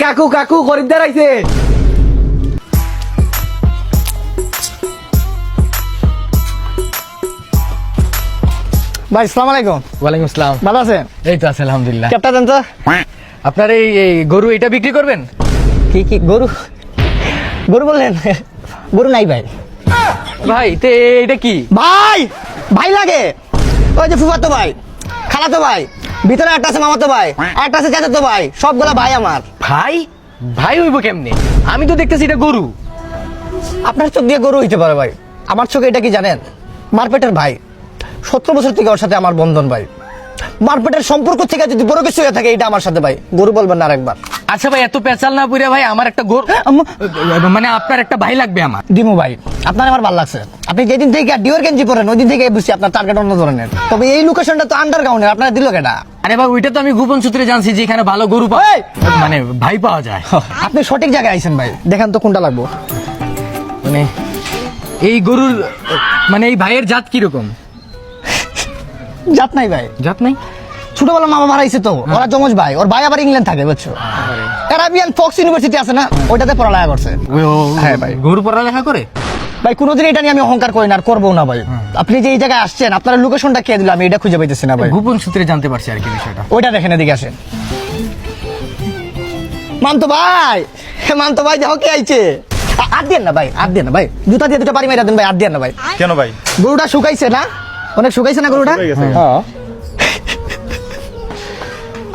কাকু কাকু খরিদ্দার আইছে। ভাই আসসালামু আলাইকুম। ওয়ালাইকুম আসসালাম। ভালো আছেন? এই তো আছে আলহামদুলিল্লাহ। ক্যাপটা দেন তো। আপনার এই গরু এটা বিক্রি করবেন? কি গরু? গরু বললেন? গরু নাই ভাই। ভাই তে এটা কি? ভাই ভাই লাগে, ওই যে ফুফাতো ভাই, খালাতো ভাই, ভিতরে একটা আছে মামাতো ভাই, একটা আছে চাচাতো ভাই, সবগুলা ভাই আমার। ভাই ভাই হইব কেমনে? আমি তো দেখতেছি এটা গরু। আপনার চোখ দিয়ে গরু হইতে পারে ভাই, আমার চোখে এটা কি জানেন? মারপেটের ভাই। 17 বছর থেকে ওর সাথে আমার বন্ধন ভাই। মারপেটের সম্পর্ক থেকে যদি বড় কিছু হয়ে থাকে এটা আমার সাথে ভাই, গরু বলবেন না আরেকবার। আচ্ছা ভাই এত পেঁচাল না পুরে ভাই, আমার একটা গরু মানে আপনার একটা ভাই লাগবে আমার। দিমু ভাই, আপনার আমার ভালো লাগছে। আপনি যেদিন থেকে ডিওর গেঞ্জি পরেন ওই দিন থেকে বুঝছি আপনার টার্গেট অন্য ধরনের। তবে এই লোকেশনটা তো আন্ডারগ্রাউন্ডের, আপনার দিল কেটা? আরে ভাই ওইটা তো আমি গোপন সূত্রে জানছি যে এখানে ভালো গরু পাওয়া এই! মানে ভাই পাওয়া যায়। আপনি সঠিক জায়গায় আইছেন ভাই, দেখেন তো কোনটা লাগবো। মানে এই গরুর মানে এই ভাইয়ের জাত কিরকম? জাত নাই ভাই, জাত নাই? ছোটবেলা মামা মারাইছে তো, ওরা যমজ ভাই, ওর ভাই আবার ইংল্যান্ড থাকে বুঝছো। ক্যারাবিয়ান ফক্স ইউনিভার্সিটি আছে না, ওইটাতে পড়ালেখা করছে। হ্যাঁ ভাই। গরু পড়ালেখা করে? ভাই কোনোদিন এটা নিয়ে আমি অহংকার করি না আর করবো না ভাই। আপনি যে এই জায়গায় আসছেন আপনার লোকেশনটা কে দিল আমি এটা খুঁজে পাইতেছি না ভাই। গোপন সূত্রে জানতে পারছি আর কি বিষয়টা। ওইটা দেখেন, এদিকে আসেন। মানতো ভাই, মানতো ভাই যাও কে আইছে? আর দেন না ভাই, আর দেন না ভাই, জুতা দিয়ে দুটো বাড়ি মেরা দেন ভাই, আর দেন না ভাই। কেন ভাই? গরুটা শুকাইছে না, অনেক শুকাইছে না গরুটা। হয়ে গেছে। হ্যাঁ।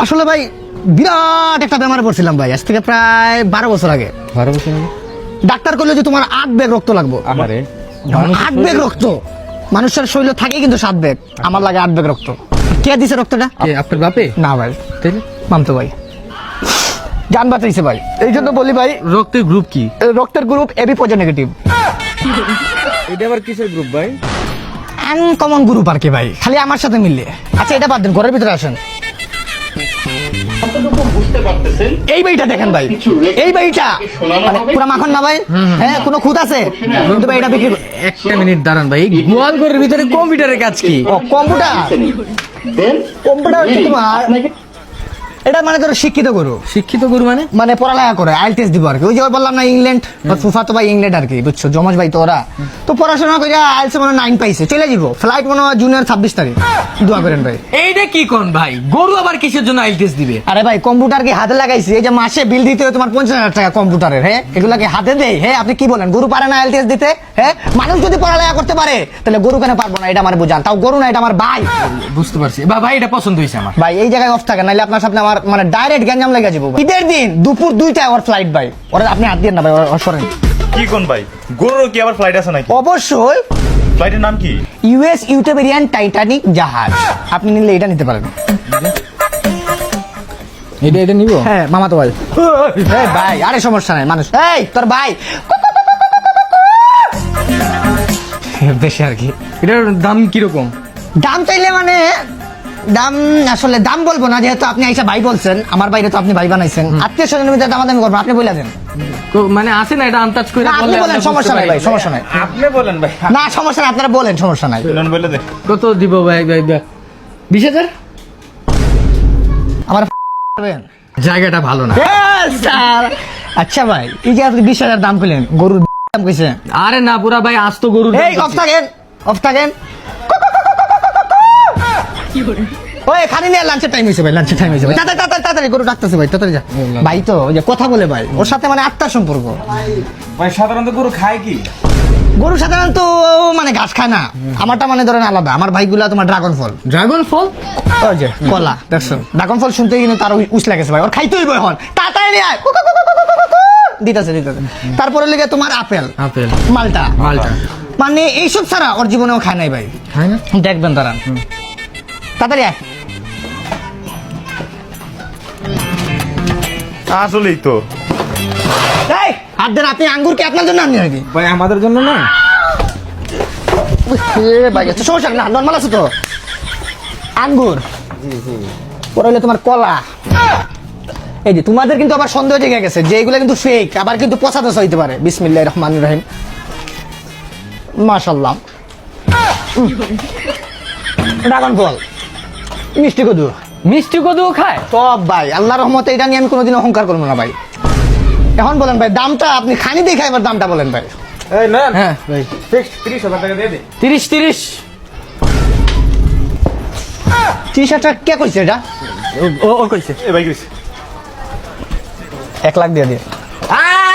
আসলে ভাই বিরাট একটা বেমারে পড়ছিলাম ভাই, আজ থেকে প্রায় 12 বছর আগে। 12 বছর আগে? ডাক্তার কইলো যে তোমার 8 ব্যাগ রক্ত লাগবে। আরে 8 ব্যাগ রক্ত, মানুষের শরীরে থাকে কিন্তু 7 ব্যাগ, আমার লাগে 8 ব্যাগ রক্ত। কে দিছে রক্তটা? আপনার বাপে? না ভাই, তাইলে মামতো ভাই জান বাঁচাইছে ভাই। এই জন্য বলি ভাই, রক্তের গ্রুপ কি? রক্তের গ্রুপ এবি পজিটিভ নেগেটিভ। এটা আবার কিসের গ্রুপ ভাই? আনকমন গ্রুপ আর কি ভাই, খালি আমার সাথে মিললে। আচ্ছা এটা বাদ দেন, ঘরের ভিতরে আসেন। এই বাড়িটা দেখেন ভাই, এই বাড়িটা মানে পুরা মাখন না ভাই? হ্যাঁ, কোনো খুঁত আছে? কিন্তু ভাই এটা বিক্রি একটা মিনিট দাঁড়ান ভাই, গোয়াল ঘরের ভিতরে কম্পিউটারের কাজ কি? ও কম্পিউটার, কম্পিউটার হচ্ছে তোমার এটা মানে ধরো শিক্ষিত গরু, শিক্ষিত গরু মানে? মানে পড়ালেখা করে, আইএলটিএস দিব আর কি। ওই যে বললাম না ইংল্যান্ড, ফুফাতো ভাই ইংল্যান্ড আর কি বুঝছো, জমজ ভাই তো ওরা। তো পড়াশোনা করে আইএলটিএস মানে 9 পাইছে, চলে যাব। ফ্লাইট মনে হয় জুনিয়র 26 তারিখ, দোয়া করেন ভাই। এইটা কি কোন ভাই, গরু আবার কিসের জন্য আইএলটিএস দিবে? আরে ভাই কম্পিউটার কি হাতে লাগাইছি, এই যে মাসে বিল দিতে হয় তোমার 50,000 টাকা কম্পিউটারের। হ্যাঁ, এগুলা কি হাতে দেয়? হ্যাঁ, আপনি কি বলেন গরু পারে না আইএলটিএস দিতে? হ্যাঁ, মানুষ যদি পড়ালেখা করতে পারে তাহলে গরু কেন পারবো না? এটা আমার বুঝান। তাও গরু না, এটা আমার ভাই। বুঝতে পারছি ভাই, এটা পছন্দ হয়েছে আমার। ভাই এই জায়গায় অফ থাকে, নাইলে আপনার সামনে আমার মানে ডাইরেক্ট গ্যাঞ্জাম লেগে যাবো। ঈদের দিন দুপুর 2টায় ওর ফ্লাইট ভাই, ওরা আপনি হাত দিয়ে না ভাই, ওর সরেন। কি কোন ভাই? গরুর কি আবার ফ্লাইট আছে নাকি? অবশ্যই। ফ্লাইটের নাম কি? ইউএস ইউটেবেরিয়ান টাইটানিক জাহাজ। আপনি নিলে এটা নিতে পারেন। এটা নিব? হ্যাঁ মামা তো ভাই। এই ভাই আরে সমস্যা নাই, মানুষ এই তোর ভাই বেশি আর কি। এটার দাম কিরকম? দাম চাইলে মানে দাম আসলে দাম বলবো না, যেহেতু আপনি আইসা ভাই বলছেন, আমার বাইরে তো আপনি ভাই বানাইছেন, আত্মীয় স্বজনের ভিতরে দামাদামি করবো, আপনি বলে দেন। মানে আছে না এটা আনটাচ করে না, আপনি বললে বলেন, আমরা সমস্যা বুঝতে নাই ভাই, পারি। সমস্যা নাই। আপনি বলেন ভাই। না সমস্যা নাই, আপনারা বলেন, সমস্যা নাই। বলেন বলে দে। কত দিব ভাই? 20,000? আমার জায়গাটা ভালো না। স্যার আচ্ছা ভাই, এই যে আপনি 20,000 দাম কইলেন, গরুর দাম কইছে। আরে না পুরা ভাই, আজ তো গরু এই অফ থাকেন, অফ থাকেন। ওই খালি নিয়ে লাঞ্চের টাইম হয়েছে ভাই, লাঞ্চের টাইম হয়েছে ভাই। তাড়াতাড়ি গরু ডাকতেছে ভাই, তাড়াতাড়ি যা ভাই। তো ওই যে কথা বলে ভাই, ওর সাথে মানে আত্মার সম্পর্ক। ভাই সাধারণত গরু খায় কি? গরু সাধারণত মানে ঘাস খায় না, আমারটা মানে ধরেন আলাদা। আমার ভাইগুলা তোমার ড্রাগন ফল। ড্রাগন ফল? ওই যে কলা দেখছো, ড্রাগন ফল শুনতে কিন্তু তার উস লাগেছে ভাই, ওর খাইতে হইব এখন, তাড়াতাড়ি নিয়ে আয়। দিতেছে। তারপরে লেগে তোমার আপেল, আপেল, মালটা, মানে এইসব ছাড়া ওর জীবনেও খায় নাই ভাই। খায় না? দেখবেন দাঁড়ান, তাড়াতাড়ি আয়। আসলেই তো এই হাত দেন, আপনি আঙ্গুর কি আপনার জন্য আননি নাকি? ভাই আমাদের জন্য না। ভাই আচ্ছা, সমস্যা না, নর্মাল আছে তো। আঙ্গুর পরে হইলে তোমার কলা। এই যে তোমাদের কিন্তু আবার সন্দেহ জেগে গেছে যে এগুলো কিন্তু ফেক, আবার কিন্তু পচা দশা হইতে পারে। বিসমিল্লাহির রহমানির রহিম। মাশাআল্লাহ। ড্রাগন ফল, মিষ্টি কদু। মিষ্টি কদু খায়? সব ভাই আল্লাহর রহমতে, এটা নিয়ে আমি কোনোদিন অহংকার করবো না ভাই। এখন বলেন ভাই দামটা, আপনি খানি দেখে এবার দামটা বলেন ভাই। এই না হ্যাঁ ভাই, ফিক্স 30,000 টাকা দিয়ে দে। 30 টি-শার্টটা কে কইছে এটা? ও কইছে। এই ভাই কইছে 1 লাখ দিয়ে দিয়ে।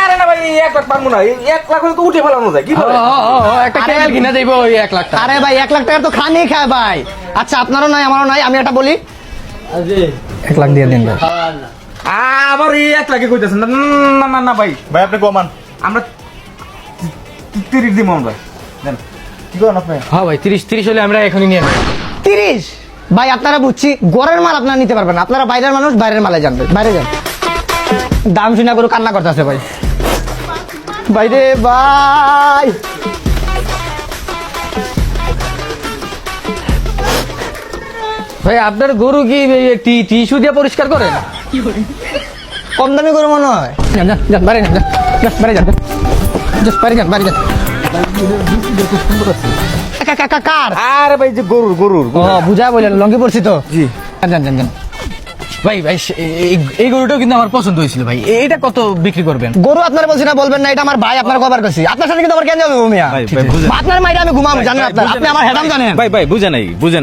আরে না ভাই 1 লাখ পারবো না, 1 লাখ হলে তো উঠে ফেলানো যায় কি বলে? একটা ক্যামেল কিনা যাইবো ওই 1 লাখ টাকা। আরে ভাই 1 লাখ টাকা তো খানি খায় ভাই। আচ্ছা আপনারও নাই আমারও নাই, আমি এটা বলি 1 লাখ দিয়ে দিন ভাই। আবার এই 1 লাখে কইতাছেন না না না না ভাই, ভাই আপনি কমান, আমরা 30 দিমু আমরা। দেন কি করেন আপনি? হ্যাঁ ভাই, 30 হলে আমরা এখনই নিয়ে নেব। 30 ভাই আপনারা বুঝছি ঘরের মাল আপনারা নিতে পারবেন না, আপনারা বাইরের মানুষ, বাইরের মালে যান ভাই, বাইরে যান। দাম শুনে করে কান্না করতেছে ভাই। বাইরে ভাই ভাই আপনার গরু কি টিস্যু দিয়ে পরিষ্কার করেন? কম দামি করে মনে হয়। যান যান যান বাইরে যান, যান বাইরে যান, বাইরে যান, বাইরে যান। কার? আরে ভাই যে গরুর ও বুঝা বললেন, লঙ্গি পড়ছি তো। জি। যান যান যান। ভাই ভাই এই গরুটাও কিন্তু আমার পছন্দ হয়েছিল ভাই। এটা কত বিক্রি করবেন? গরু আপনার বলছি না, বলবেন না, এটা আমার ভাই, আপনার কবার করছি। আপনার সাথে কিন্তু আমার কেন যাবে মিয়া? ভাই ভাই বুঝেন, আপনার মাইটা আমি ঘুমাবো, জানেন আপনার, আপনি আমার হেদাম জানেন। ভাই ভাই বুঝে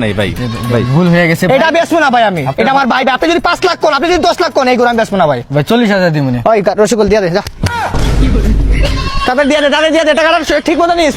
নাই ভাই ভাই ভুল হয়ে গেছে ভাই। এটা বেচবো না ভাই আমি, এটা আমার ভাই। আপনি যদি 5 লাখ কোন, আপনি যদি 10 লাখ কোন, এই গরু আমি বেচবো না ভাই। ভাই 40,000 দিই মনে। ওই রসগোল দিয়ে দে, যা। তাদের দিয়ে দে, টাকাটা ঠিক মতো নিস।